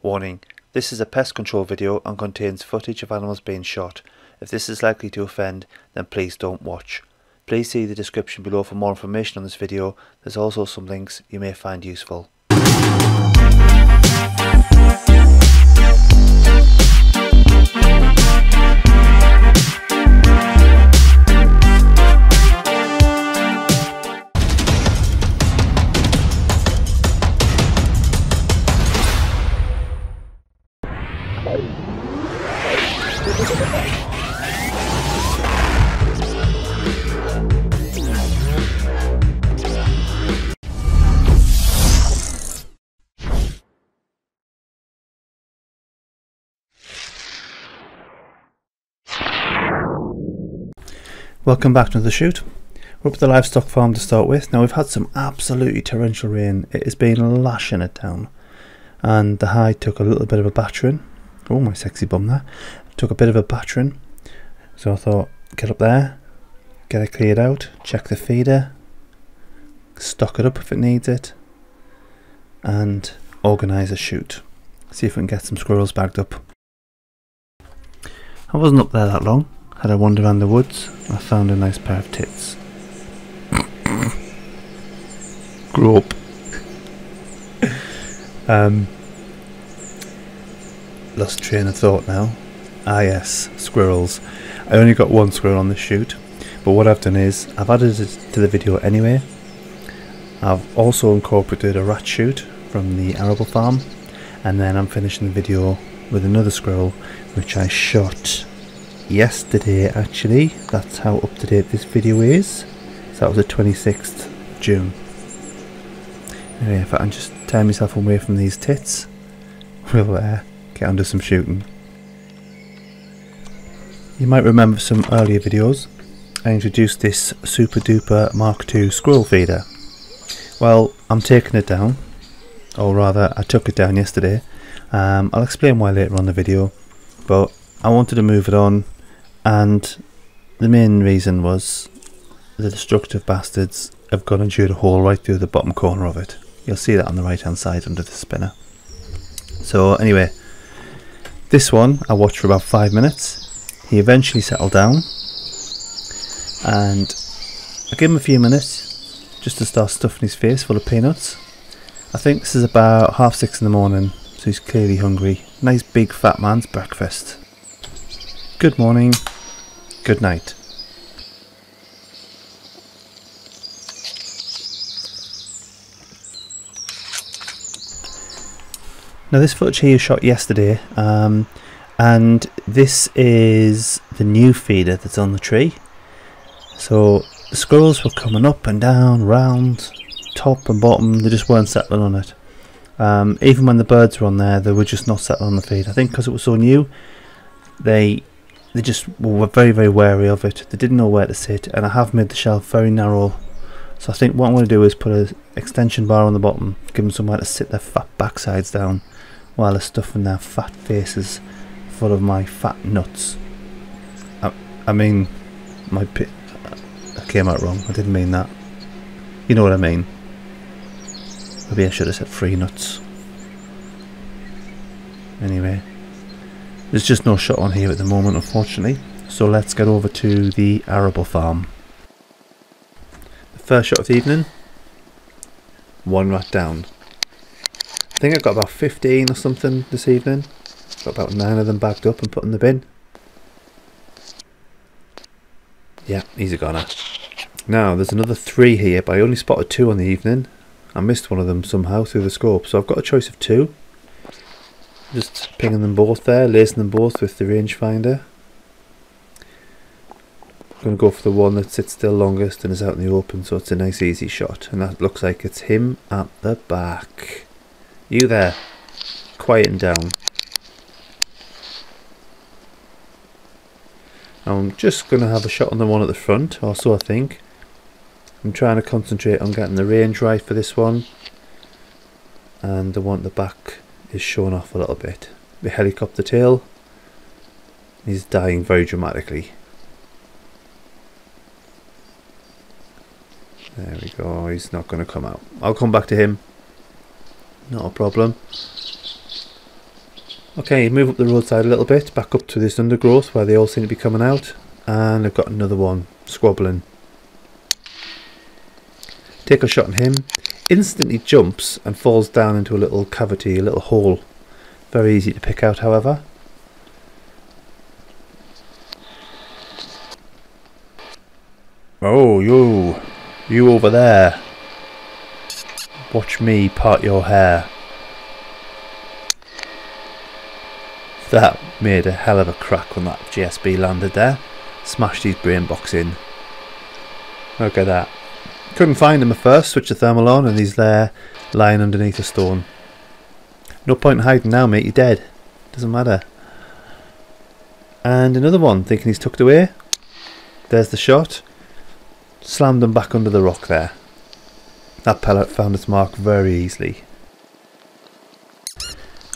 Warning, this is a pest control video and contains footage of animals being shot. If this is likely to offend, then please don't watch. Please see the description below for more information on this video. There's also some links you may find useful. Welcome back to another shoot. We're up at the livestock farm to start with. Now we've had some absolutely torrential rain. It has been lashing it down, and the hide took a little bit of a battering. Oh, my sexy bum there. Took a bit of a battering. So I thought, get up there, get it cleared out, check the feeder, stock it up if it needs it, and organise a shoot. See if we can get some squirrels bagged up. I wasn't up there that long. Had a wander around the woods. I found a nice pair of tits. Grow up. Lost train of thought now. Ah yes, squirrels. I only got one squirrel on this shoot, but what I've done is I've added it to the video anyway. I've also incorporated a rat shoot from the arable farm, and then I'm finishing the video with another squirrel which I shot yesterday actually. That's how up to date this video is. So that was the 26th of June. Anyway, if I can just tear myself away from these tits, we'll get on to some shooting. You might remember some earlier videos. I introduced this super duper Mark II squirrel feeder. Well, I'm taking it down, or rather I took it down yesterday. I'll explain why later on in the video, but I wanted to move it on, and the main reason was the destructive bastards have gone and chewed a hole right through the bottom corner of it. You'll see that on the right hand side under the spinner. So anyway, this one I watched for about 5 minutes. He eventually settled down, and I gave him a few minutes just to start stuffing his face full of peanuts. I think this is about 6:30 in the morning, so he's clearly hungry. Nice big fat man's breakfast. Good morning, good night. Now this footage here was shot yesterday, and this is the new feeder that's on the tree. So the squirrels were coming up and down, round, top and bottom. They just weren't settling on it. Even when the birds were on there, they were just not settling on the feed. I think because it was so new, they just were very, very wary of it. They didn't know where to sit, and I have made the shelf very narrow. So I think what I'm going to do is put an extension bar on the bottom, give them somewhere to sit their fat backsides down while they're stuffing their fat faces full of my fat nuts. I mean, that came out wrong. I didn't mean that. You know what I mean. Maybe I should have said free nuts. Anyway, there's just no shot on here at the moment, unfortunately. So let's get over to the arable farm. The first shot of the evening. One rat down. I think I got about 15 or something this evening. Got about 9 of them bagged up and put in the bin. Yeah, he's a goner. Now there's another 3 here, but I only spotted 2 on the evening. I missed one of them somehow through the scope, so I've got a choice of 2. Just pinging them both there, lacing them both with the rangefinder. I'm going to go for the one that sits still longest and is out in the open, so it's a nice easy shot. And that looks like it's him at the back. You there, quieting down. I'm just going to have a shot on the one at the front, or so I think. I'm trying to concentrate on getting the range right for this one, and the one at the back is showing off a little bit. The helicopter tail, he's dying very dramatically. There we go, he's not going to come out. I'll come back to him, not a problem. Okay, move up the roadside a little bit, back up to this undergrowth where they all seem to be coming out, and I've got another one squabbling. Take a shot on him, instantly jumps and falls down into a little cavity, a little hole. Very easy to pick out, however. Oh, you over there. Watch me part your hair. That made a hell of a crack when that GSB landed there. Smashed his brain box in. Look at that. Couldn't find him at first, switched the thermal on, and he's there lying underneath a stone. No point in hiding now, mate, you're dead. Doesn't matter. And another one, thinking he's tucked away. There's the shot. Slammed him back under the rock there. That pellet found its mark very easily.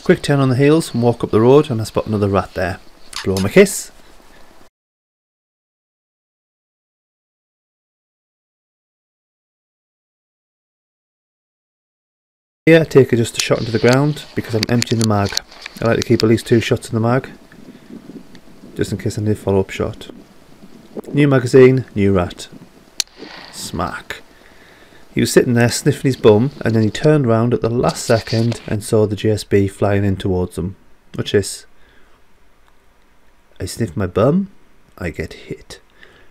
Quick turn on the heels and walk up the road, and I spot another rat there. Blow him a kiss. Here I take just a shot into the ground because I'm emptying the mag. I like to keep at least 2 shots in the mag, just in case I need a follow up shot. New magazine, new rat. Smack. He was sitting there sniffing his bum, and then he turned round at the last second and saw the GSB flying in towards him. Watch this. I sniff my bum, I get hit.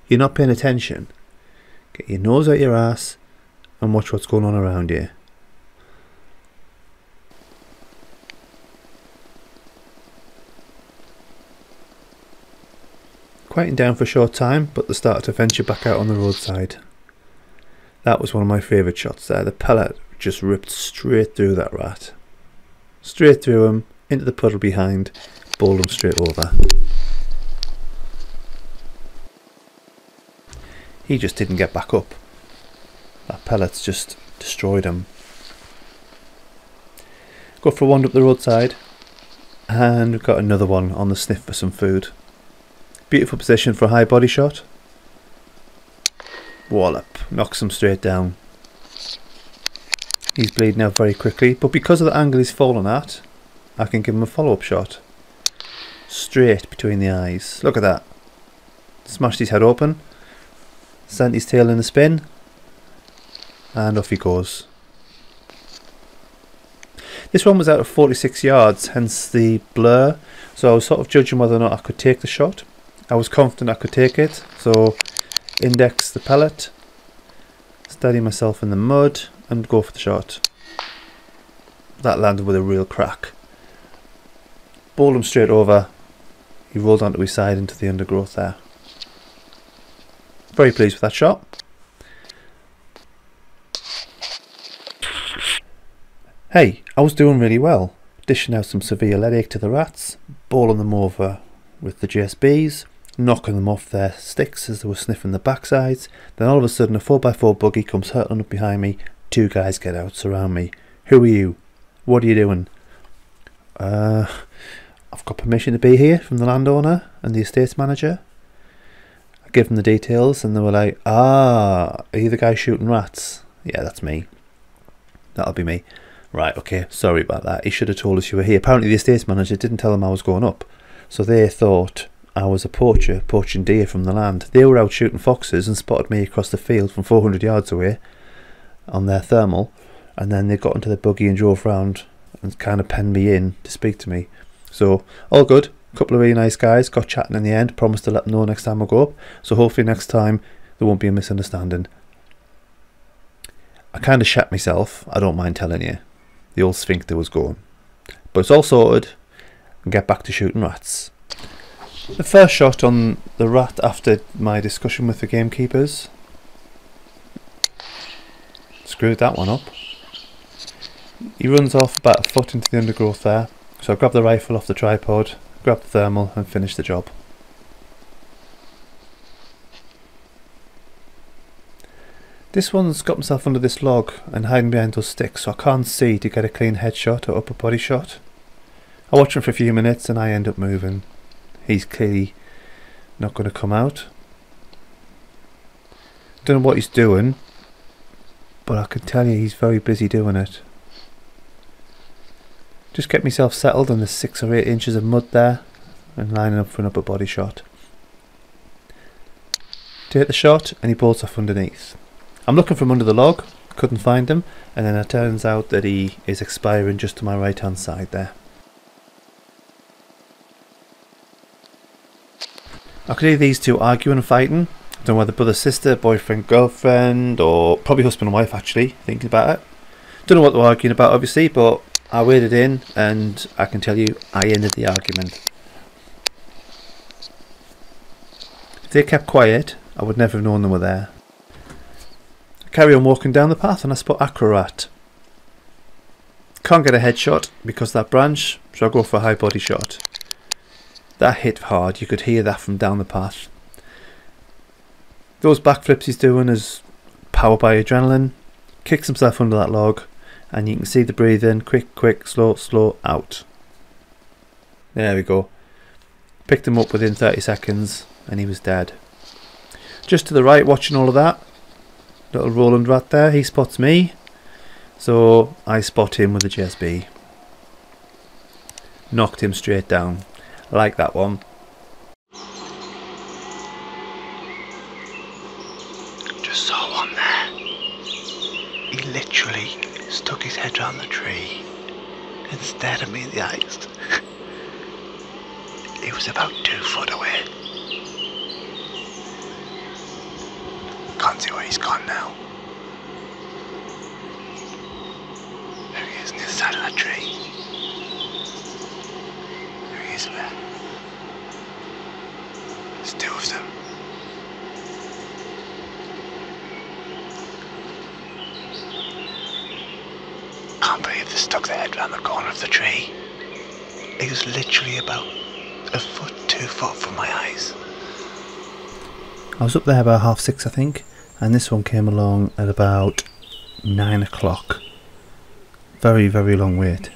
You're not paying attention. Get your nose out your ass and watch what's going on around you. Quieting down for a short time, but they started to venture back out on the roadside. That was one of my favourite shots there. The pellet just ripped straight through that rat. Straight through him, into the puddle behind, bowled him straight over. He just didn't get back up. That pellet's just destroyed him. Go for a wander up the roadside, and we've got another one on the sniff for some food. Beautiful position for a high body shot. Wallop, knocks him straight down. He's bleeding out very quickly, but because of the angle he's fallen at, I can give him a follow-up shot. Straight between the eyes. Look at that. Smashed his head open, sent his tail in a spin, and off he goes. This one was out of 46 yards, hence the blur, so I was sort of judging whether or not I could take the shot. I was confident I could take it, so index the pellet, steady myself in the mud, and go for the shot. That landed with a real crack. Bowled him straight over. He rolled onto his side into the undergrowth there. Very pleased with that shot. Hey, I was doing really well, dishing out some severe leadache to the rats, bowling them over with the GSBs, knocking them off their sticks as they were sniffing the backsides. Then all of a sudden a 4x4 buggy comes hurtling up behind me. 2 guys get out, surround me. Who are you? What are you doing? I've got permission to be here from the landowner and the estates manager. I give them the details and they were like, ah, are you the guy shooting rats? Yeah, that's me. That'll be me. Right, okay, sorry about that. He should have told us you were here. Apparently the estates manager didn't tell them I was going up, so they thought I was a poacher, poaching deer from the land. They were out shooting foxes and spotted me across the field from 400 yards away on their thermal, and then they got into the buggy and drove round and kind of penned me in to speak to me. So, all good. A couple of really nice guys, got chatting in the end, promised to let them know next time I go up, so hopefully next time there won't be a misunderstanding. I kind of shat myself, I don't mind telling you. The old sphincter was going. But it's all sorted, and get back to shooting rats. The first shot on the rat after my discussion with the gamekeepers. Screwed that one up. He runs off about a foot into the undergrowth there, so I grab the rifle off the tripod, grab the thermal and finish the job. This one's got himself under this log and hiding behind those sticks, so I can't see to get a clean headshot or upper body shot. I watch him for a few minutes and I end up moving. He's clearly not going to come out. Don't know what he's doing, but I can tell you he's very busy doing it. Just get myself settled on the 6 or 8 inches of mud there and lining up for an upper body shot. Take the shot and he bolts off underneath. I'm looking from under the log, couldn't find him, and then it turns out that he is expiring just to my right hand side there. I could hear these two arguing and fighting. Don't know whether brother, sister, boyfriend, girlfriend, or probably husband and wife actually, thinking about it. Don't know what they were arguing about obviously, but I waded in and I can tell you I ended the argument. If they kept quiet, I would never have known they were there. I carry on walking down the path and I spot Acrobat. Can't get a headshot because of that branch, so I go for a high body shot. That hit hard, you could hear that from down the path. Those backflips he's doing is powered by adrenaline. Kicks himself under that log and you can see the breathing, quick, slow, out. There we go. Picked him up within 30 seconds and he was dead. Just to the right, watching all of that, little Roland rat there, he spots me, so I spot him with a JSB. Knocked him straight down. I like that one. Just saw one there. He literally stuck his head round the tree and stared at me in the eyes. He was about 2 foot away. Can't see where he's gone now. There he is, near the side of that tree. There he is there. There's 2 of them. Can't believe they stuck their head round the corner of the tree. He was literally about 1 foot, 2 foot from my eyes. I was up there about 6:30 I think, and this one came along at about 9 o'clock. Very long wait.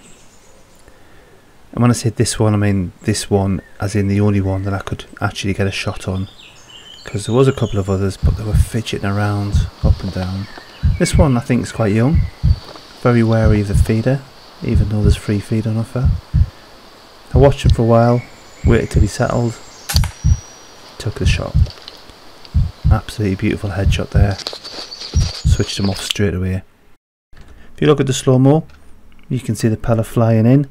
And when I say this one, I mean this one as in the only one that I could actually get a shot on, because there was a couple of others but they were fidgeting around up and down. This one I think is quite young, very wary of the feeder even though there's free feed on offer. I watched him for a while, waited till he settled, took the shot. Absolutely beautiful headshot there. Switched him off straight away. If you look at the slow-mo, you can see the pellet flying in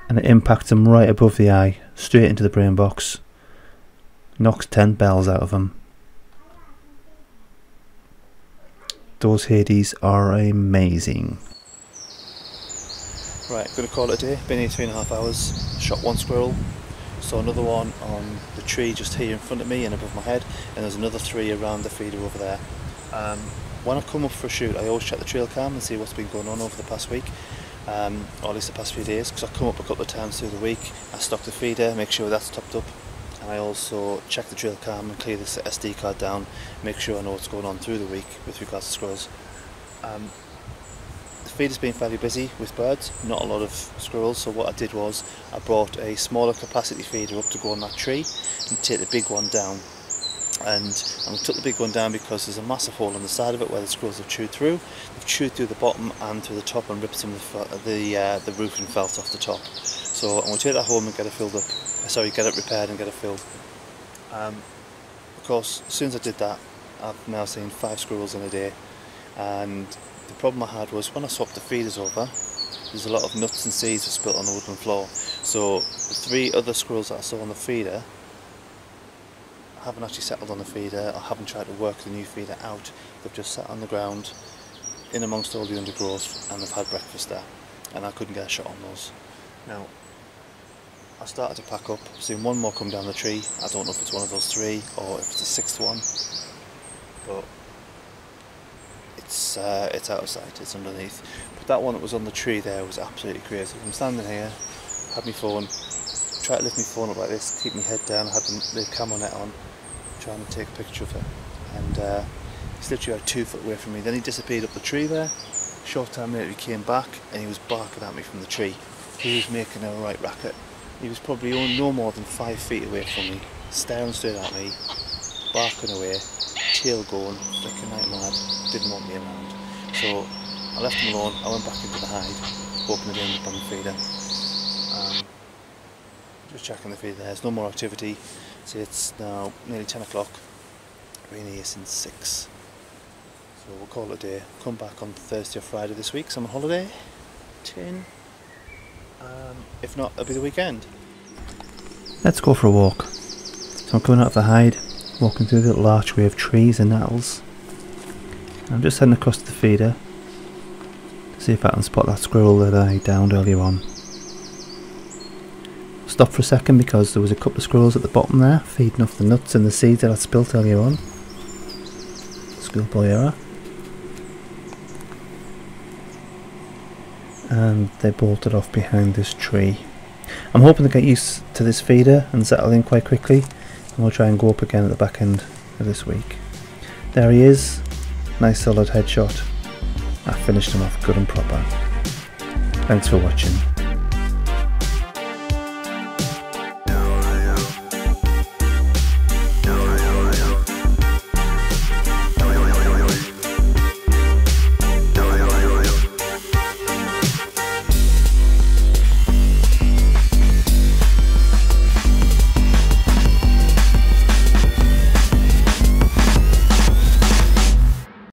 and it impacts him right above the eye, straight into the brain box. Knocks 10 bells out of him. Those Hades are amazing. Right, I'm going to call it a day. Been here 3.5 hours. Shot 1 squirrel. Saw another one on the tree just here in front of me and above my head, and there's another 3 around the feeder over there. When I come up for a shoot, I always check the trail cam and see what's been going on over the past week, or at least the past few days, because I come up a couple of times through the week. I stock the feeder, make sure that's topped up, and I also check the trail cam and clear the SD card down, make sure I know what's going on through the week with regards to squirrels. The feeder's been fairly busy with birds, not a lot of squirrels, so what I did was I brought a smaller capacity feeder up to go on that tree and take the big one down. And I took the big one down because there's a massive hole on the side of it where the squirrels have chewed through. They've chewed through the bottom and through the top and ripped some of the roofing felt off the top. So I'm going to take that home and get it filled up. Sorry, get it repaired and get it filled. Of course, as soon as I did that, I've now seen 5 squirrels in a day, and the problem I had was when I swapped the feeders over, there's a lot of nuts and seeds that spilt on the woodland floor. So the 3 other squirrels that I saw on the feeder haven't actually settled on the feeder, or haven't tried to work the new feeder out. They've just sat on the ground in amongst all the undergrowth and they've had breakfast there, and I couldn't get a shot on those. Now I started to pack up. I've seen 1 more come down the tree. I don't know if it's one of those 3 or if it's the 6th one, but it's out of sight, it's underneath. But that one that was on the tree there was absolutely crazy. I'm standing here, had my phone, tried to lift my phone up like this, keep my head down, had the camera net on, trying to take a picture of it, and he's literally about 2 foot away from me. Then he disappeared up the tree there. Short time later he came back and he was barking at me from the tree. He was making a right racket. He was probably no more than 5 feet away from me, staring straight at me, barking away, tail going, flicking like mad, didn't want me around. So I left him alone, I went back into the hide, hoping to end up on the feeder. Just checking the feed. There's no more activity. See, it's now nearly 10 o'clock. Been here since 6. So we'll call it a day. Come back on Thursday or Friday this week. So I'm on holiday. 10. If not, it'll be the weekend. Let's go for a walk. So I'm coming out of the hide, walking through the little archway of trees and nettles. I'm just heading across to the feeder to see if I can spot that squirrel that I downed earlier on. Stop for a second because there was a couple of squirrels at the bottom there feeding off the nuts and the seeds that I'd spilt earlier on. Schoolboy error. And they bolted off behind this tree. I'm hoping to get used to this feeder and settle in quite quickly, and we'll try and go up again at the back end of this week. There he is, nice solid headshot. I finished him off good and proper. Thanks for watching.